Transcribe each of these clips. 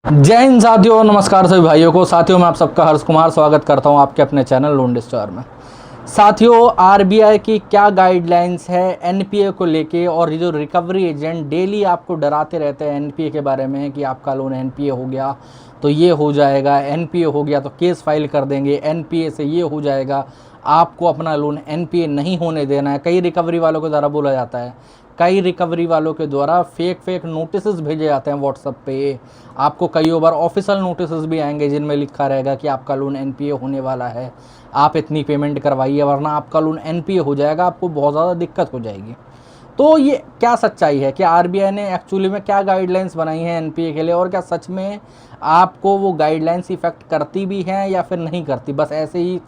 जय हिंद साथियों, नमस्कार सभी भाइयों को। साथियों मैं आप सबका हर्ष कुमार स्वागत करता हूं आपके अपने चैनल लोन स्टार में। साथियों आरबीआई की क्या गाइडलाइंस है एनपीए को लेके, और ये जो रिकवरी एजेंट डेली आपको डराते रहते हैं एनपीए के बारे में कि आपका लोन एनपीए हो गया तो ये हो जाएगा, एनपीए हो गया तो केस फाइल कर देंगे, एनपीए से ये हो जाएगा, आपको अपना लोन एनपीए नहीं होने देना है। कई रिकवरी वालों के द्वारा बोला जाता है, कई रिकवरी वालों के द्वारा फेक नोटिस भेजे जाते हैं व्हाट्सएप पे। आपको कई बार ऑफिशियल नोटिस भी आएंगे जिनमें लिखा रहेगा कि आपका लोन एनपीए होने वाला है, आप इतनी पेमेंट करवाइए वरना आपका लोन एनपीए हो जाएगा, आपको बहुत ज़्यादा दिक्कत हो जाएगी। तो ये क्या सच्चाई है कि आरबीआई ने एक्चुअली में क्या गाइडलाइंस बनाई हैं एनपीए के लिए, और क्या सच में आपको वो गाइडलाइंस इफेक्ट करती भी हैं या फिर नहीं करती, बस ऐसे ही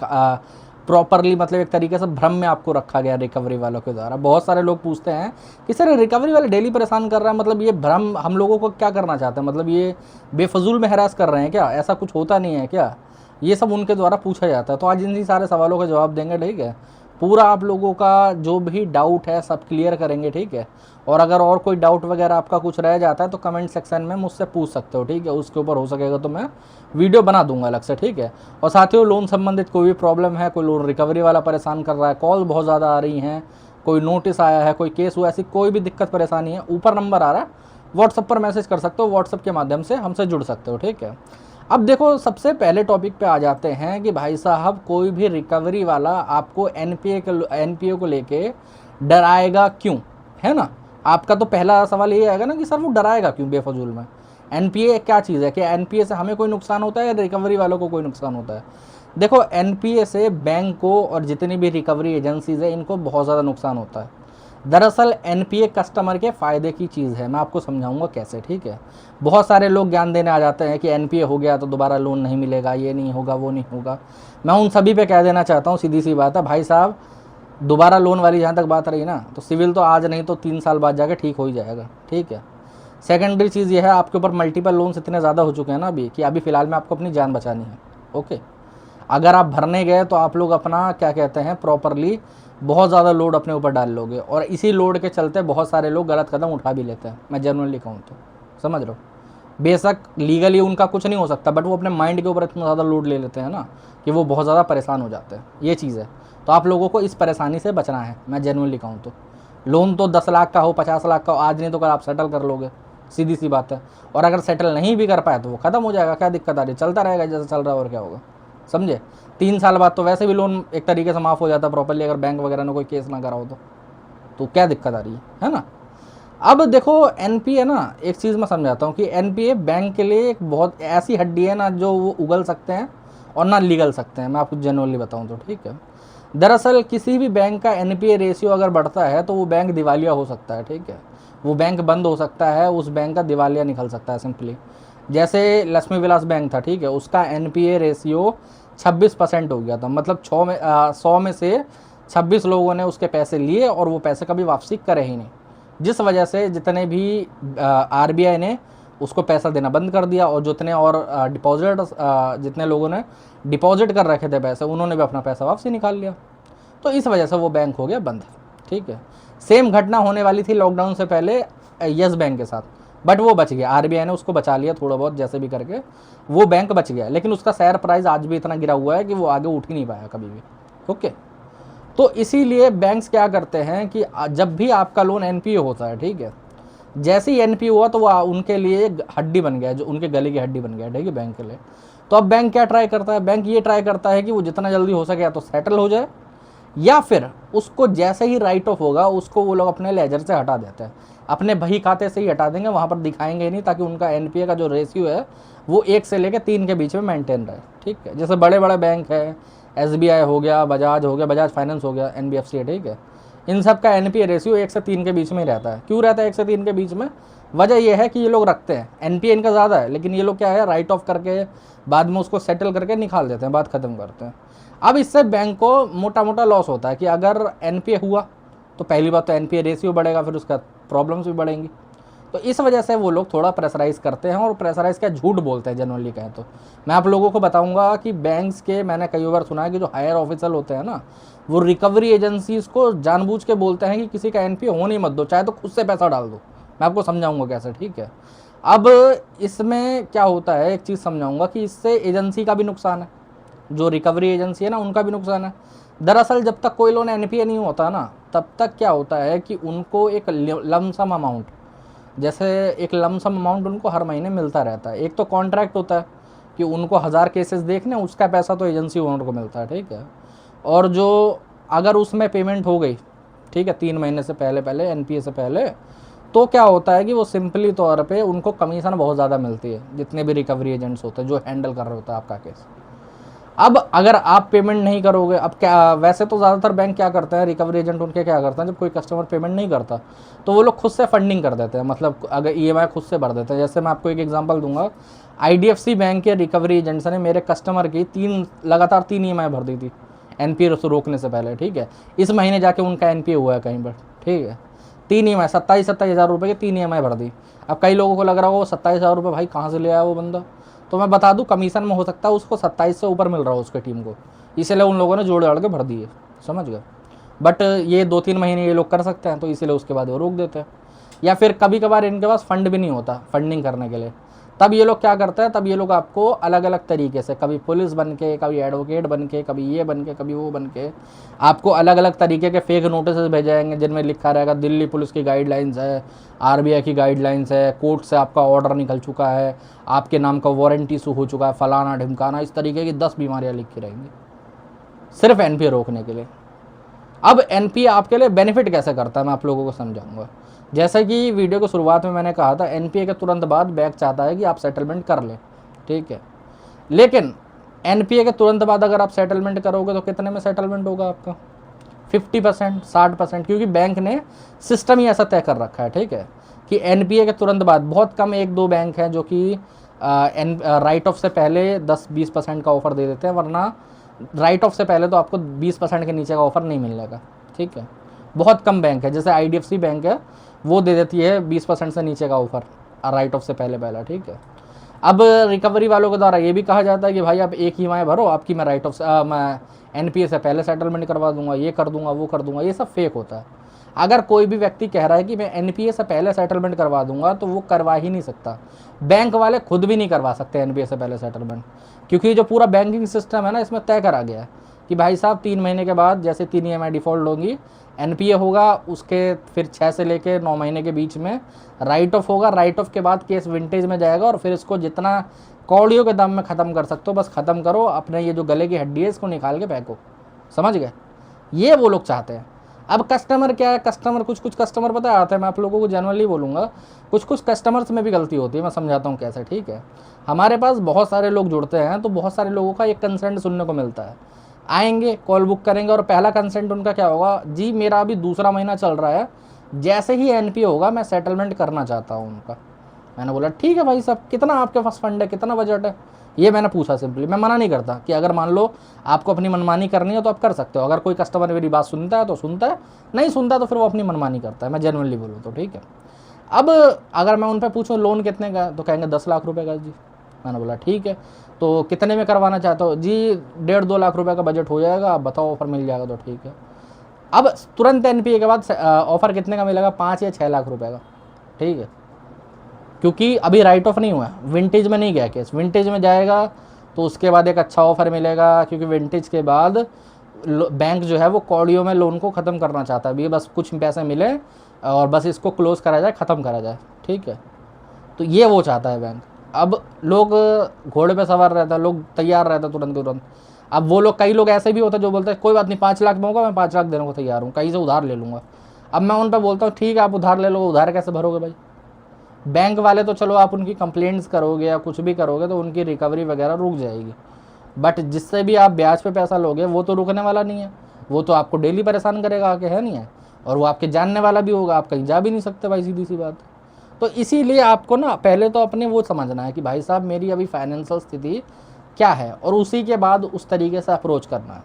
प्रॉपरली मतलब एक तरीके से भ्रम में आपको रखा गया रिकवरी वालों के द्वारा। बहुत सारे लोग पूछते हैं कि सर रिकवरी वाले डेली परेशान कर रहा है, मतलब ये भ्रम हम लोगों को क्या करना चाहते हैं, मतलब ये बेफजूल में हरास कर रहे हैं क्या, ऐसा कुछ होता नहीं है क्या, ये सब उनके द्वारा पूछा जाता है। तो आज इन्हीं सारे सवालों का जवाब देंगे, ठीक है। पूरा आप लोगों का जो भी डाउट है सब क्लियर करेंगे, ठीक है। और अगर और कोई डाउट वगैरह आपका कुछ रह जाता है तो कमेंट सेक्शन में मुझसे पूछ सकते हो, ठीक है। उसके ऊपर हो सकेगा तो मैं वीडियो बना दूंगा अलग से, ठीक है। और साथियों लोन संबंधित कोई भी प्रॉब्लम है, कोई लोन रिकवरी वाला परेशान कर रहा है, कॉल बहुत ज़्यादा आ रही हैं, कोई नोटिस आया है, कोई केस हुआ, ऐसी कोई भी दिक्कत परेशानी है, ऊपर नंबर आ रहा है, व्हाट्सअप पर मैसेज कर सकते हो, व्हाट्सअप के माध्यम से हमसे जुड़ सकते हो, ठीक है। अब देखो सबसे पहले टॉपिक पे आ जाते हैं कि भाई साहब कोई भी रिकवरी वाला आपको एनपीए को लेके डराएगा क्यों, है ना। आपका तो पहला सवाल ये आएगा ना कि सर वो डराएगा क्यों बेफजूल में। एनपीए क्या चीज़ है, कि एनपीए से हमें कोई नुकसान होता है या रिकवरी वालों को कोई नुकसान होता है। देखो एनपीए से बैंक को और जितनी भी रिकवरी एजेंसीज है इनको बहुत ज़्यादा नुकसान होता है। दरअसल एनपीए कस्टमर के फ़ायदे की चीज़ है, मैं आपको समझाऊंगा कैसे, ठीक है। बहुत सारे लोग ज्ञान देने आ जाते हैं कि एनपीए हो गया तो दोबारा लोन नहीं मिलेगा, ये नहीं होगा, वो नहीं होगा। मैं उन सभी पे कह देना चाहता हूँ, सीधी सी बात है भाई साहब, दोबारा लोन वाली जहाँ तक बात रही ना, तो सिविल तो आज नहीं तो 3 साल बाद जाके ठीक हो ही जाएगा, ठीक है। सेकेंडरी चीज़ ये है, आपके ऊपर मल्टीपल लोन्स इतने ज़्यादा हो चुके हैं ना अभी कि अभी फ़िलहाल में आपको अपनी जान बचानी है, ओके। अगर आप भरने गए तो आप लोग अपना क्या कहते हैं प्रॉपरली बहुत ज़्यादा लोड अपने ऊपर डाल लोगे, और इसी लोड के चलते बहुत सारे लोग गलत कदम उठा भी लेते हैं। मैं जेनुअनली कहूँ तो समझ रहे हो, बेशक लीगली उनका कुछ नहीं हो सकता, बट वो अपने माइंड के ऊपर इतना ज़्यादा लोड ले लेते हैं ना कि वो बहुत ज़्यादा परेशान हो जाते हैं, ये चीज़ है। तो आप लोगों को इस परेशानी से बचना है, मैं जेनुअनली कहूँ तो। लोन तो 10 लाख का हो, 50 लाख का हो, आज नहीं तो कल आप सेटल कर लोगे, सीधी सी बात है। और अगर सेटल नहीं भी कर पाए तो वो ख़त्म हो जाएगा, क्या दिक्कत आ रही है, चलता रहेगा जैसे चल रहा है, और क्या होगा, समझे। 3 साल बाद तो वैसे भी लोन एक तरीके से माफ़ हो जाता है प्रॉपरली, अगर बैंक वगैरह ने कोई केस ना करा हो तो क्या दिक्कत आ रही है ना। अब देखो एनपीए ना, एक चीज़ मैं समझाता हूँ कि एनपीए बैंक के लिए एक बहुत ऐसी हड्डी है ना जो वो उगल सकते हैं और ना निगल सकते हैं, मैं आपको जनरली बताऊँ तो, ठीक है। दरअसल किसी भी बैंक का एनपीए रेशियो अगर बढ़ता है तो वो बैंक दिवालिया हो सकता है, ठीक है। वो बैंक बंद हो सकता है, उस बैंक का दिवालिया निकल सकता है सिंपली। जैसे लक्ष्मी विलास बैंक था, ठीक है, उसका एनपीए रेशियो 26% हो गया था, मतलब 100 में से 26 लोगों ने उसके पैसे लिए और वो पैसे कभी वापसी करे ही नहीं, जिस वजह से जितने भी आरबीआई ने उसको पैसा देना बंद कर दिया, और जितने और जितने लोगों ने डिपॉजिट कर रखे थे पैसे, उन्होंने भी अपना पैसा वापसी निकाल लिया। तो इस वजह से वो बैंक हो गया बंद, ठीक है। सेम घटना होने वाली थी लॉकडाउन से पहले यस बैंक के साथ, बट वो बच गया, आरबीआई ने उसको बचा लिया थोड़ा बहुत जैसे भी करके, वो बैंक बच गया। लेकिन उसका शेयर प्राइस आज भी इतना गिरा हुआ है कि वो आगे उठ ही नहीं पाया कभी भी, ओके। तो इसीलिए बैंक्स क्या करते हैं कि जब भी आपका लोन एनपीए होता है, ठीक है, जैसे ही एनपीए हुआ तो वो उनके लिए एक हड्डी बन गया, जो उनके गले की हड्डी बन गया, ठीक है, बैंक के लिए। तो अब बैंक क्या ट्राई करता है, बैंक ये ट्राई करता है कि वो जितना जल्दी हो सके या तो सेटल हो जाए, या फिर उसको जैसे ही राइट ऑफ होगा उसको वो लोग अपने लेजर से हटा देते हैं, अपने बही खाते से ही हटा देंगे, वहाँ पर दिखाएंगे नहीं, ताकि उनका एनपीए का जो रेशियो है वो 1 से लेकर 3 के बीच में मेंटेन रहे, ठीक है। जैसे बड़े बड़े बैंक है, एसबीआई हो गया, बजाज हो गया, बजाज फाइनेंस हो गया, एनबीएफसी है, ठीक है, इन सब का एनपीए रेशियो 1 से 3 के बीच में ही रहता है। क्यों रहता है 1 से 3 के बीच में, वजह यह है कि ये लोग रखते हैं, एनपीए इनका ज़्यादा है, लेकिन ये लोग क्या है राइट ऑफ करके बाद में उसको सेटल करके निकाल देते हैं, बात ख़त्म करते हैं। अब इससे बैंक को मोटा मोटा लॉस होता है कि अगर एनपीए हुआ तो पहली बात तो एनपीए रेशियो बढ़ेगा, फिर उसका प्रॉब्लम्स भी बढ़ेंगी। तो इस वजह से वो लोग थोड़ा प्रेशराइज़ करते हैं, और प्रेशराइज़ क्या झूठ बोलते हैं जनरली कहें तो। मैं आप लोगों को बताऊंगा कि बैंक्स के मैंने कई बार सुना है कि जो हायर ऑफिसर होते हैं ना, वो रिकवरी एजेंसीज को जानबूझ के बोलते हैं कि किसी का एनपीए होने मत दो, चाहे तो खुद से पैसा डाल दो। मैं आपको समझाऊंगा कैसे, ठीक है। अब इसमें क्या होता है, एक चीज़ समझाऊंगा कि इससे एजेंसी का भी नुकसान है, जो रिकवरी एजेंसी है ना उनका भी नुकसान है। दरअसल जब तक कोई लोन एनपीए नहीं होता ना, तब तक क्या होता है कि उनको एक लमसम अमाउंट, जैसे एक लमसम अमाउंट उनको हर महीने मिलता रहता है। एक तो कॉन्ट्रैक्ट होता है कि उनको 1000 केसेस देखने, उसका पैसा तो एजेंसी ओनर को मिलता है, ठीक है। और जो अगर उसमें पेमेंट हो गई, ठीक है, 3 महीने से पहले पहले एनपीए से पहले, तो क्या होता है कि वो सिंपली तौर पे उनको कमीशन बहुत ज़्यादा मिलती है, जितने भी रिकवरी एजेंट्स होते हैं जो हैंडल कर रहे होता है आपका केस। अब अगर आप पेमेंट नहीं करोगे, अब क्या, वैसे तो ज़्यादातर बैंक क्या करते हैं, रिकवरी एजेंट उनके क्या करते हैं, जब कोई कस्टमर पेमेंट नहीं करता तो वो लोग खुद से फंडिंग कर देते हैं, मतलब अगर ईएमआई खुद से भर देते हैं। जैसे मैं आपको एक एग्जांपल दूंगा, आईडीएफसी बैंक के रिकवरी एजेंट्स ने मेरे कस्टमर की लगातार 3 ईएमआई भर दी थी एनपीए रोकने से पहले, ठीक है। इस महीने जाके उनका एनपीए हुआ है कहीं पर, ठीक है। 3 ईएमआई 27,000 रुपये की 3 ईएमआई भर दी। अब कई लोगों को लग रहा होगा वो 27,000 रुपये भाई कहाँ से ले आया वो बंदा, तो मैं बता दूं कमीशन में हो सकता है उसको 27 से ऊपर मिल रहा हो उसके टीम को, इसीलिए उन लोगों ने जोड़ जाड़ के भर दिए, समझ गए। बट ये 2-3 महीने ये लोग कर सकते हैं, तो इसीलिए उसके बाद वो रोक देते हैं। या फिर कभी कभार इनके पास फंड भी नहीं होता फंडिंग करने के लिए, तब ये लोग क्या करते हैं, तब ये लोग आपको अलग अलग तरीके से, कभी पुलिस बन के, कभी एडवोकेट बन के, कभी ये बन के, कभी वो बन के, आपको अलग अलग तरीके के फेक नोटिस भेजाएंगे जिनमें लिखा रहेगा दिल्ली पुलिस की गाइडलाइंस है, आरबीआई की गाइडलाइंस है, कोर्ट से आपका ऑर्डर निकल चुका है, आपके नाम का वारंट इशू हो चुका है, फलाना ढिमकाना, इस तरीके की 10 बीमारियाँ लिख के रहेंगी सिर्फ एनपीए रोकने के लिए। अब एनपीए आपके लिए बेनिफिट कैसे करता है मैं आप लोगों को समझाऊंगा। जैसा कि वीडियो की शुरुआत में मैंने कहा था, एनपीए के तुरंत बाद बैंक चाहता है कि आप सेटलमेंट कर लें, ठीक है। लेकिन एनपीए के तुरंत बाद अगर आप सेटलमेंट करोगे तो कितने में सेटलमेंट होगा आपका, 50%, 60%, क्योंकि बैंक ने सिस्टम ही ऐसा तय कर रखा है, ठीक है, कि एनपीए के तुरंत बाद बहुत कम 1-2 बैंक हैं जो कि राइट ऑफ से पहले 10-20% का ऑफर दे देते हैं, वरना राइट ऑफ से पहले तो आपको 20% के नीचे का ऑफर नहीं मिलेगा, ठीक है। बहुत कम बैंक है, जैसे आईडीएफसी बैंक है वो दे देती है 20% से नीचे का ऑफर राइट ऑफ से पहले पहला, ठीक है। अब रिकवरी वालों के द्वारा ये भी कहा जाता है कि भाई आप एक ईएमआई भरो, आपकी मैं राइट ऑफ मैं एनपीए से पहले सेटलमेंट करवा दूंगा, ये कर दूंगा, वो कर दूंगा। ये सब फेक होता है। अगर कोई भी व्यक्ति कह रहा है कि मैं एनपीए से पहले सेटलमेंट करवा दूंगा, तो वो करवा ही नहीं सकता। बैंक वाले खुद भी नहीं करवा सकते एनपीए से पहले सेटलमेंट, क्योंकि जो पूरा बैंकिंग सिस्टम है ना, इसमें तय करा गया है कि भाई साहब 3 महीने के बाद जैसे 3 ईएमआई डिफ़ॉल्ट होंगी, एनपीए होगा, उसके फिर 6 से लेके 9 महीने के बीच में राइट ऑफ होगा, राइट ऑफ के बाद केस विंटेज में जाएगा, और फिर इसको जितना कौड़ियों के दाम में ख़त्म कर सकते हो बस ख़त्म करो, अपने ये जो गले की हड्डी है इसको निकाल के फेंको, समझ गए। ये वो लोग चाहते हैं। अब कस्टमर क्या है, कस्टमर कुछ कस्टमर पता आते हैं, मैं आप लोगों को जनरली बोलूँगा, कुछ कस्टमर्स में भी गलती होती है, मैं समझाता हूँ कैसे, ठीक है। हमारे पास बहुत सारे लोग जुड़ते हैं, तो बहुत सारे लोगों का एक कंसेंट सुनने को मिलता है। आएंगे, कॉल बुक करेंगे, और पहला कंसेंट उनका क्या होगा, जी मेरा अभी दूसरा महीना चल रहा है, जैसे ही एनपीए होगा मैं सेटलमेंट करना चाहता हूँ उनका। मैंने बोला ठीक है भाई साहब, कितना आपके पास फंड है, कितना बजट है, ये मैंने पूछा सिंपली। मैं मना नहीं करता कि अगर मान लो आपको अपनी मनमानी करनी है तो आप कर सकते हो, अगर कोई कस्टमर मेरी बात सुनता है तो सुनता है, नहीं सुनता तो फिर वो अपनी मनमानी करता है, मैं जेन्युइनली बोलूँ तो, ठीक है। अब अगर मैं उन पर पूछूँ लोन कितने का, तो कहेंगे 10 लाख रुपए का जी। मैंने बोला ठीक है, तो कितने में करवाना चाहते हो जी, 1.5-2 लाख रुपए का बजट हो जाएगा, आप बताओ ऑफर मिल जाएगा तो ठीक है। अब तुरंत एनपीए के बाद ऑफर कितने का मिलेगा, 5 या 6 लाख रुपए का, ठीक है, क्योंकि अभी राइट ऑफ नहीं हुआ है, विंटेज में नहीं गया केस, विंटेज में जाएगा तो उसके बाद एक अच्छा ऑफर मिलेगा, क्योंकि विंटेज के बाद बैंक जो है वो कौड़ियों में लोन को ख़त्म करना चाहता है, ये बस कुछ पैसे मिले और बस इसको क्लोज करा जाए, ख़त्म करा जाए, ठीक है। तो ये वो चाहता है बैंक। अब लोग घोड़े पे सवार रहता है, लोग तैयार रहता है तुरंत तुरंत। अब वो लोग, कई लोग ऐसे भी होते हैं जो बोलते हैं कोई बात नहीं 5 लाख में होगा, मैं 5 लाख देने को तैयार हूँ, कहीं से उधार ले लूँगा। अब मैं उन पर बोलता हूँ ठीक है आप उधार ले लो, उधार कैसे भरोगे भाई। बैंक वाले तो चलो आप उनकी कंप्लेंट्स करोगे या कुछ भी करोगे तो उनकी रिकवरी वगैरह रुक जाएगी, बट जिससे भी आप ब्याज पे पैसा लोगे वो तो रुकने वाला नहीं है, वो तो आपको डेली परेशान करेगा आके, है नहीं है, और वो आपके जानने वाला भी होगा, आप कहीं जा भी नहीं सकते भाई, सीधी सी बात। तो इसीलिए आपको ना पहले तो अपने वो समझना है कि भाई साहब मेरी अभी फाइनेंशियल स्थिति क्या है, और उसी के बाद उस तरीके से अप्रोच करना है।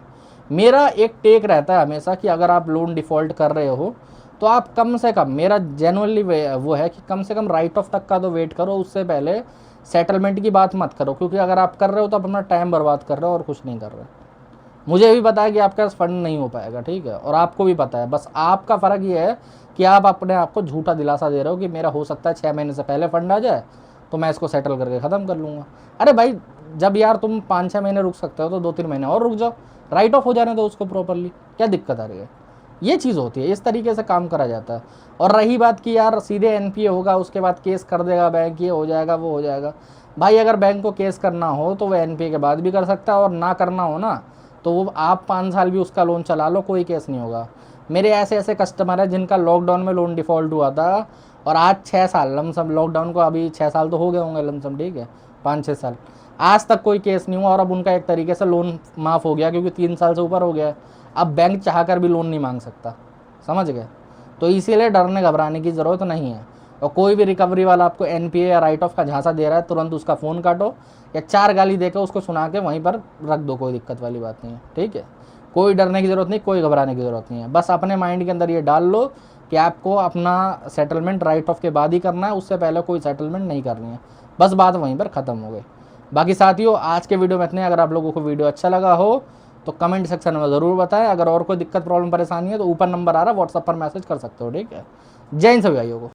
मेरा एक टेक रहता है हमेशा कि अगर आप लोन डिफ़ॉल्ट कर रहे हो तो आप कम से कम, मेरा जेनुअनली वो है कि कम से कम राइट ऑफ तक का तो वेट करो, उससे पहले सेटलमेंट की बात मत करो, क्योंकि अगर आप कर रहे हो तो आप अपना टाइम बर्बाद कर रहे हो और कुछ नहीं कर रहे। मुझे भी पता है कि आपके पास फंड नहीं हो पाएगा, ठीक है, और आपको भी पता है, बस आपका फ़र्क ये है कि आप अपने आप को झूठा दिलासा दे रहे हो कि मेरा हो सकता है 6 महीने से पहले फंड आ जाए, तो मैं इसको सेटल करके ख़त्म कर लूँगा। अरे भाई जब यार तुम 5-6 महीने रुक सकते हो तो 2-3 महीने और रुक जाओ, राइट ऑफ हो जाने दो उसको प्रॉपरली, क्या दिक्कत आ रही है। ये चीज़ होती है, इस तरीके से काम करा जाता है। और रही बात कि यार सीधे एनपीए होगा उसके बाद केस कर देगा बैंक, ये हो जाएगा वो हो जाएगा, भाई अगर बैंक को केस करना हो तो वो एनपीए के बाद भी कर सकता है, और ना करना हो ना तो वो आप 5 साल भी उसका लोन चला लो, कोई केस नहीं होगा। मेरे ऐसे ऐसे कस्टमर हैं जिनका लॉकडाउन में लोन डिफ़ॉल्ट हुआ था, और आज 6 साल लमसम, लॉकडाउन को अभी 6 साल तो हो गए होंगे लमसम, ठीक है 5-6 साल, आज तक कोई केस नहीं हुआ, और अब उनका एक तरीके से लोन माफ़ हो गया क्योंकि 3 साल से ऊपर हो गया है। अब बैंक चाह कर भी लोन नहीं मांग सकता, समझ गए। तो इसीलिए डरने घबराने की ज़रूरत नहीं है। और कोई भी रिकवरी वाला आपको एनपीए या राइट ऑफ का झांसा दे रहा है, तुरंत उसका फ़ोन काटो या 4 गाली देकर उसको सुना के वहीं पर रख दो, कोई दिक्कत वाली बात नहीं है, ठीक है। कोई डरने की ज़रूरत नहीं, कोई घबराने की ज़रूरत नहीं है। बस अपने माइंड के अंदर ये डाल लो कि आपको अपना सेटलमेंट राइट ऑफ के बाद ही करना है, उससे पहले कोई सेटलमेंट नहीं करनी है। बस बात वहीं पर ख़त्म हो गई। बाकी साथियों आज के वीडियो में इतने। अगर आप लोगों को वीडियो अच्छा लगा हो तो कमेंट सेक्शन में ज़रूर बताएं। अगर और कोई दिक्कत प्रॉब्लम परेशानी है तो ऊपर नंबर आ रहा है, व्हाट्सएप पर मैसेज कर सकते हो, ठीक है। जय हिंद सभी भाइयों को।